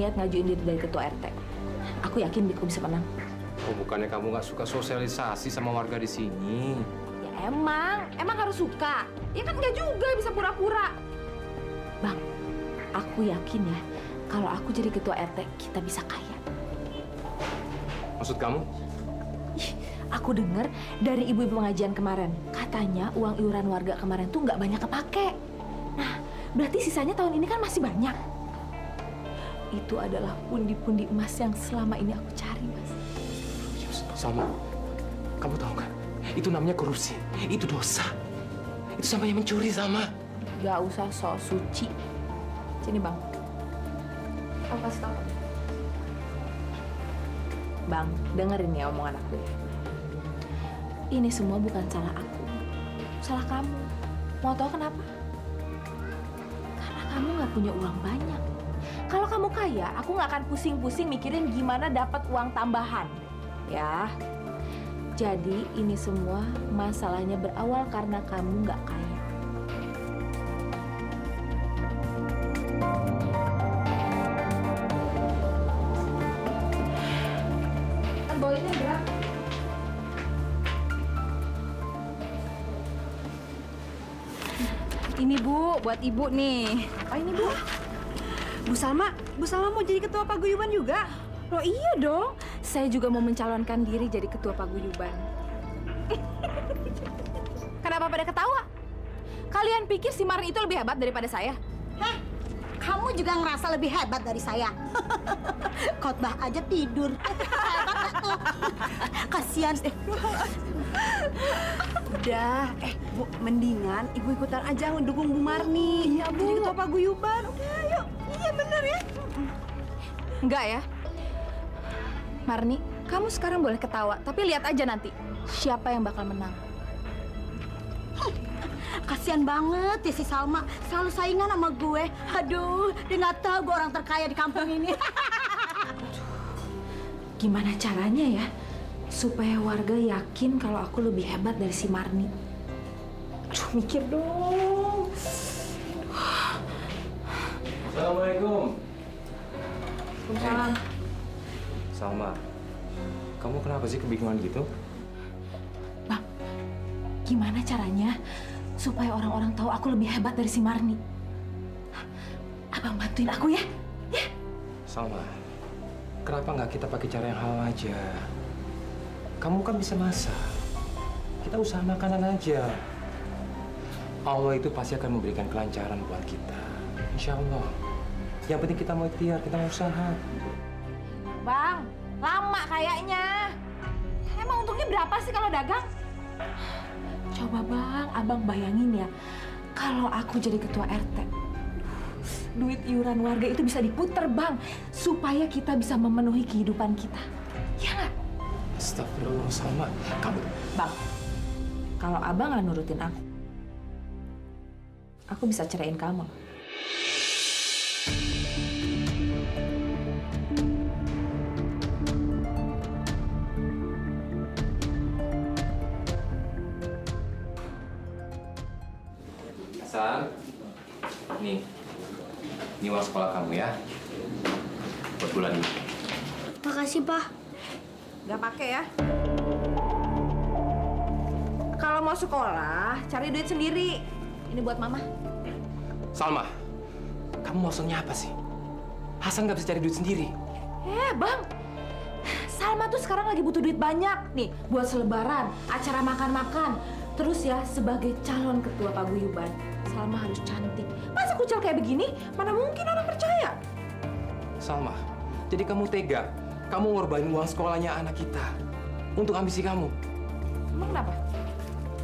berniat ngajuin diri dari ketua RT. Aku yakin Biko bisa menang. Oh, bukannya kamu nggak suka sosialisasi sama warga di sini? Ya emang harus suka. Ya kan nggak juga bisa pura-pura. Bang, aku yakin ya, kalau aku jadi ketua RT, kita bisa kaya. Maksud kamu? Ih, aku dengar dari ibu-ibu pengajian kemarin, katanya uang iuran warga kemarin tuh nggak banyak kepake. Nah, berarti sisanya tahun ini kan masih banyak. Itu adalah pundi-pundi emas yang selama ini aku cari, Mas. Salma, kamu tahu nggak? Itu namanya korupsi. Itu dosa. Itu sama yang mencuri, Salma. Gak usah sok suci. Sini, Bang. Aku kasih tahu. Bang, dengerin ya omongan aku ya. Ini semua bukan salah aku. Salah kamu. Mau tahu kenapa? Karena kamu nggak punya uang banyak. Kalau kamu kaya, aku nggak akan pusing-pusing mikirin gimana dapat uang tambahan. Ya. Jadi ini semua masalahnya berawal karena kamu nggak kaya. Kan bawainnya berat. Ini Bu, buat Ibu nih. Apa ini, Bu? Bu Salma mau jadi ketua paguyuban juga? Loh iya dong, saya juga mau mencalonkan diri jadi ketua paguyuban. Kenapa pada ketawa? Kalian pikir si Marni itu lebih hebat daripada saya? Heh, kamu juga ngerasa lebih hebat dari saya. Khotbah aja tidur. Hebat gak tuh? Kasian. Udah, Bu, mendingan Ibu ikutan aja mendukung Bu Marni. Iya, Bu. Jadi ketua paguyuban. Udah, yuk. Iya bener ya. Enggak ya. Marni, kamu sekarang boleh ketawa, tapi lihat aja nanti siapa yang bakal menang. Kasian banget ya si Salma. Selalu saingan sama gue. Aduh, dia nggak tahu gue orang terkaya di kampung ini. Gimana caranya ya supaya warga yakin kalau aku lebih hebat dari si Marni? Aduh, mikir dong. Assalamualaikum. Waalaikumsalam. Salma, kamu kenapa sih kebingungan gitu? Bang, gimana caranya supaya orang-orang tahu aku lebih hebat dari si Marni? Abang bantuin aku ya? Ya. Salma, kenapa nggak kita pakai cara yang halal aja? Kamu kan bisa masak. Kita usaha makanan aja. Allah itu pasti akan memberikan kelancaran buat kita. Insya Allah. Yang penting kita mau ikhtiar, kita mau usaha. Bang, lama kayaknya. Emang untungnya berapa sih kalau dagang? Coba Bang, Abang bayangin ya. Kalau aku jadi ketua RT, duit iuran warga itu bisa diputer Bang. Supaya kita bisa memenuhi kehidupan kita. Ya nggak? Astagfirullah, Salma. Kamu... Bang, kalau Abang nggak nurutin aku bisa ceraiin kamu. Hasan, nih uang sekolah kamu ya, buat bulan ini. Makasih, Pak. Nggak pakai ya? Kalau mau sekolah, cari duit sendiri. Ini buat Mama. Salma, kamu maksudnya apa sih? Hasan nggak bisa cari duit sendiri. Bang, Salma tuh sekarang lagi butuh duit banyak nih buat selebaran, acara makan-makan. Terus ya, sebagai calon ketua paguyuban, Salma harus cantik. Masa kucel kayak begini, mana mungkin orang percaya? Salma, jadi kamu tega? Kamu ngorbanin uang sekolahnya anak kita untuk ambisi kamu. Emang kenapa?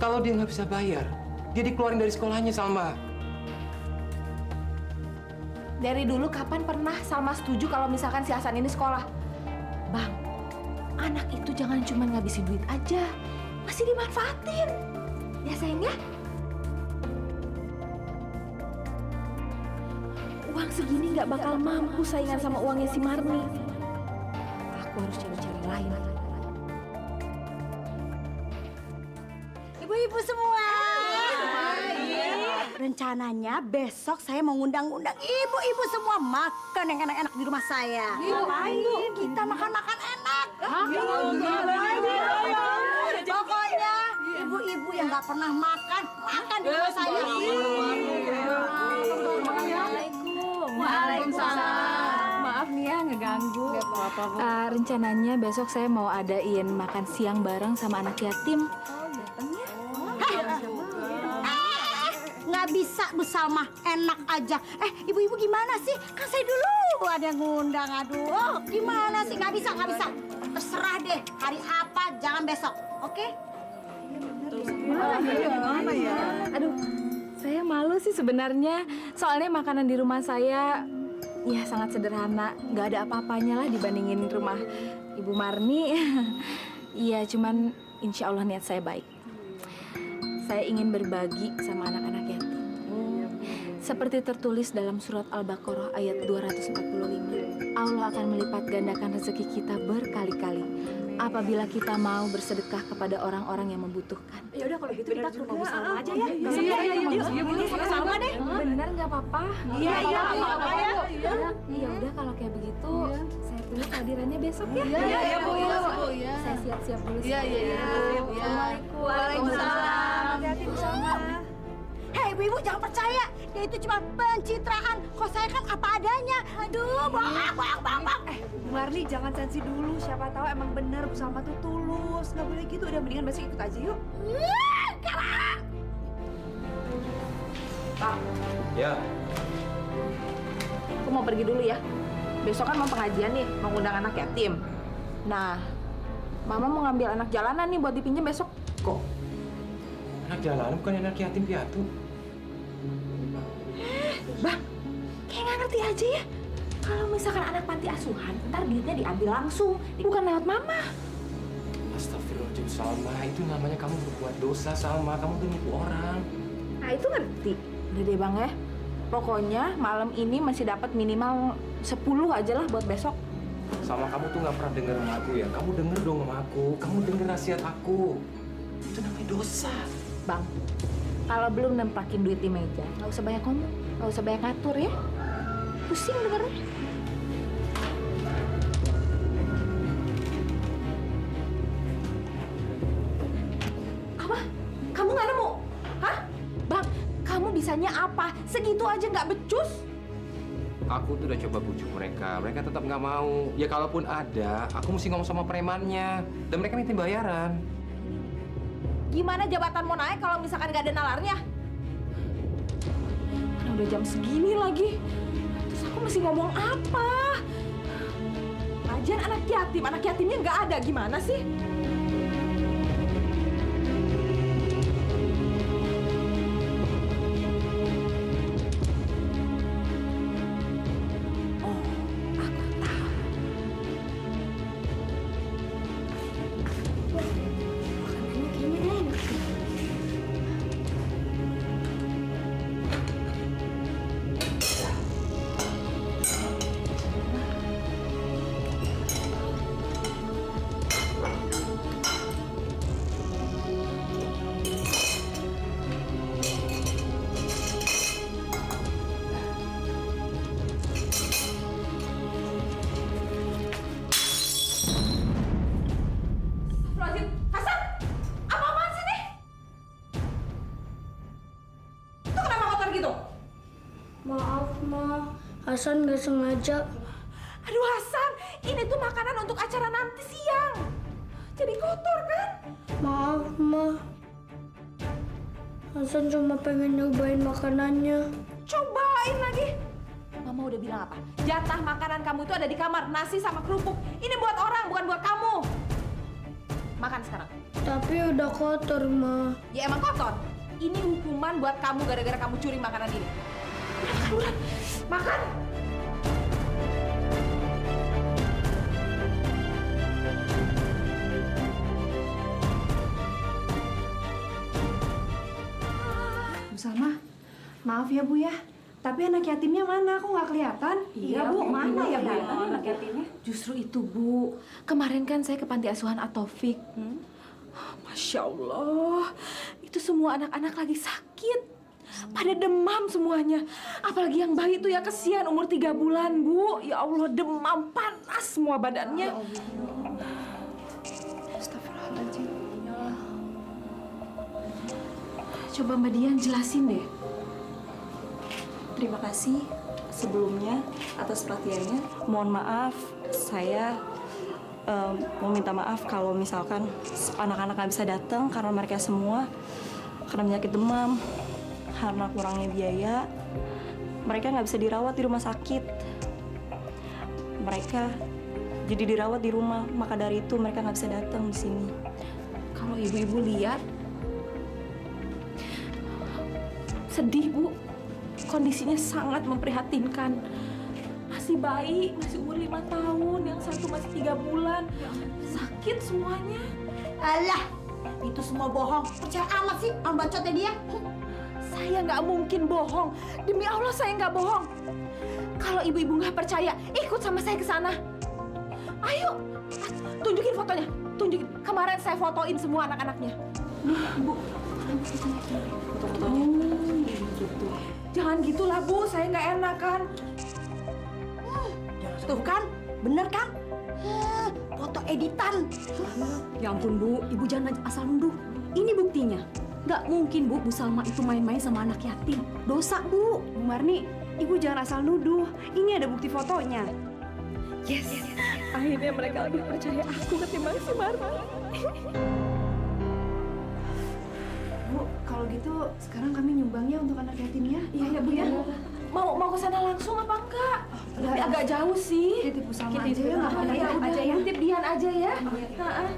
Kalau dia nggak bisa bayar, dia dikeluarin dari sekolahnya, Salma. Dari dulu kapan pernah Salma setuju kalau misalkan si Hasan ini sekolah? Bang, anak itu jangan cuma ngabisin duit aja, masih dimanfaatin. Ya sayang ya? Uang segini nggak bakal mampu saingan sama uangnya si Marni. Aku harus cari cara lain. Ibu-ibu semua. rencananya besok saya mau ngundang-undang ibu-ibu semua makan yang enak-enak di rumah saya. Ngapain? Kita makan-makan enak. Pokoknya ibu-ibu yang nggak pernah makan di rumah saya. Waalaikumsalam. Maaf nih ya ngeganggu. Gak apa-apa, Bu. Rencananya besok saya mau adain makan siang bareng sama anak yatim. Nggak bisa, Bu Salma. Enak aja. Ibu-ibu gimana sih? Kan saya dulu ada yang ngundang. Aduh, gimana sih? Nggak bisa. Terserah deh. Hari apa, jangan besok. Oke? Gimana ya? Aduh, saya malu sih sebenarnya. Soalnya makanan di rumah saya ya sangat sederhana. Nggak ada apa-apanya lah dibandingin rumah Ibu Marni. Iya, cuman insya Allah niat saya baik. Saya ingin berbagi sama anak-anak yatim. Seperti tertulis dalam surat Al-Baqarah ayat 245. Allah akan melipat gandakan rezeki kita berkali-kali apabila kita mau bersedekah kepada orang-orang yang membutuhkan. Ya udah kalau gitu kita ke rumah Bu Salma aja ya. Iya, Bu Salma deh. Bener nggak apa-apa? Iya. Iya udah kalau kayak begitu, saya tunggu kehadirannya besok ya. Iya, Bu. Saya siap-siap dulu. Iya. Assalamualaikum. Waalaikumsalam. Hati-hati Bu Salma. Hei, ibu-ibu jangan percaya. Dia itu cuma pencitraan. Kok saya kan apa adanya. Aduh, bohong. Bu Marni jangan sensi dulu. Siapa tahu emang benar Bu Salma tuh tulus. Nggak boleh gitu. Udah mendingan besok ikut aja yuk. Ya, Aku mau pergi dulu ya. Besok kan mau pengajian nih, mau ngundang anak yatim. Nah, Mama mau ngambil anak jalanan nih buat dipinjam besok. kok anak jalanan bukan anak yatim piatu? Bang, kayak nggak ngerti aja ya. Kalau misalkan anak panti asuhan, ntar duitnya diambil langsung, bukan lewat Mama. Astagfirullahaladzim, Salma. Itu namanya kamu berbuat dosa, Salma. Kamu tuh nipu orang. Nah itu ngerti. Udah deh Bang ya. Pokoknya malam ini masih dapat minimal 10 aja lah buat besok. Sama kamu tuh nggak pernah denger sama aku ya. Kamu denger dong sama aku. Kamu denger nasihat aku. Itu namanya dosa. Bang, kalau belum nempakin duit di meja, nggak usah banyak ngomong, nggak usah banyak ngatur ya. Pusing dengernya. Apa? Kamu nggak nemu? Hah? Bang, kamu bisanya apa? Segitu aja nggak becus? Aku tuh udah coba bujuk mereka. Mereka tetap nggak mau. Ya kalaupun ada, aku mesti ngomong sama premannya. Dan mereka minta bayaran. Gimana jabatan mau naik kalau misalkan nggak ada nalarnya? Mana udah jam segini lagi. Terus aku mesti ngomong apa? Lagian anak yatimnya nggak ada. Gimana sih? Oh, aku tahu. Makanannya kayaknya enak. Astagfirullahaladzim. Hasan! Apa-apaan sih nih? Itu kenapa kotor gitu? Maaf, Ma. Hasan nggak sengaja. Aduh Hasan, ini tuh makanan untuk acara nanti siang. Jadi kotor kan? Maaf, Ma. Hasan cuma pengen nyobain makanannya. Cobain lagi. Mama udah bilang apa? Jatah makanan kamu itu ada di kamar, nasi sama kerupuk. Ini buat orang, bukan buat kamu. Makan sekarang. Tapi udah kotor, Ma. Ya emang kotor. Ini hukuman buat kamu gara-gara kamu curi makanan ini. Makan, buruan. Makan. Bu Salma, maaf ya Bu ya. Tapi anak yatimnya mana? Aku nggak kelihatan. Iya Bu, mana ya Bu anak yatimnya? Justru itu, Bu. Kemarin kan saya ke panti asuhan Atofik. Masya Allah, itu semua anak-anak lagi sakit. pada demam semuanya. Apalagi yang bayi itu ya kesian umur 3 bulan, Bu. Ya Allah, demam panas semua badannya. Astagfirullahaladzim. Coba Mbak Dian jelasin deh. Terima kasih sebelumnya atas perhatiannya. Mohon maaf, saya mau minta maaf kalau misalkan anak-anak nggak bisa datang karena mereka semua kena penyakit demam, karena kurangnya biaya. Mereka nggak bisa dirawat di rumah sakit. Mereka jadi dirawat di rumah, maka dari itu mereka nggak bisa datang di sini. Kalau ibu-ibu lihat, sedih Bu, kondisinya sangat memprihatinkan. Masih bayi, masih umur 5 tahun, yang satu masih 3 bulan, sakit semuanya. Alah, itu semua bohong. Percaya amat sih sama bacotnya dia. Saya nggak mungkin bohong, demi Allah saya nggak bohong. Kalau ibu-ibu nggak percaya, ikut sama saya ke sana. Ayo, tunjukin fotonya, tunjukin. Kemarin saya fotoin semua anak-anaknya. Nih, Ibu. Jangan gitulah Bu, saya nggak enak kan. Tuh kan, bener kan? Foto editan. Ya ampun Bu, Ibu jangan asal nuduh. Ini buktinya. Nggak mungkin Bu Salma itu main-main sama anak yatim. Dosa Bu. Bu Marni, Ibu jangan asal nuduh. Ini ada bukti fotonya. Yes, akhirnya mereka lebih percaya aku ketimbang si Marta. Bu, kalau gitu sekarang kami nyumbangnya untuk anak yatimnya. Iya ya Bu ya. Mau ke sana langsung apa enggak? Tapi agak jauh sih. Titip Bu Salma Titip aja ya, nggak apa-apa ya, udah aja ya. titip Dian aja ya. Heeh.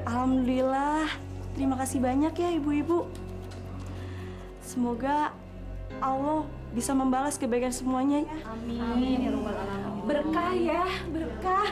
Alhamdulillah, terima kasih banyak ya ibu-ibu. Semoga Allah bisa membalas kebaikan semuanya ya. Berkah ya, berkah.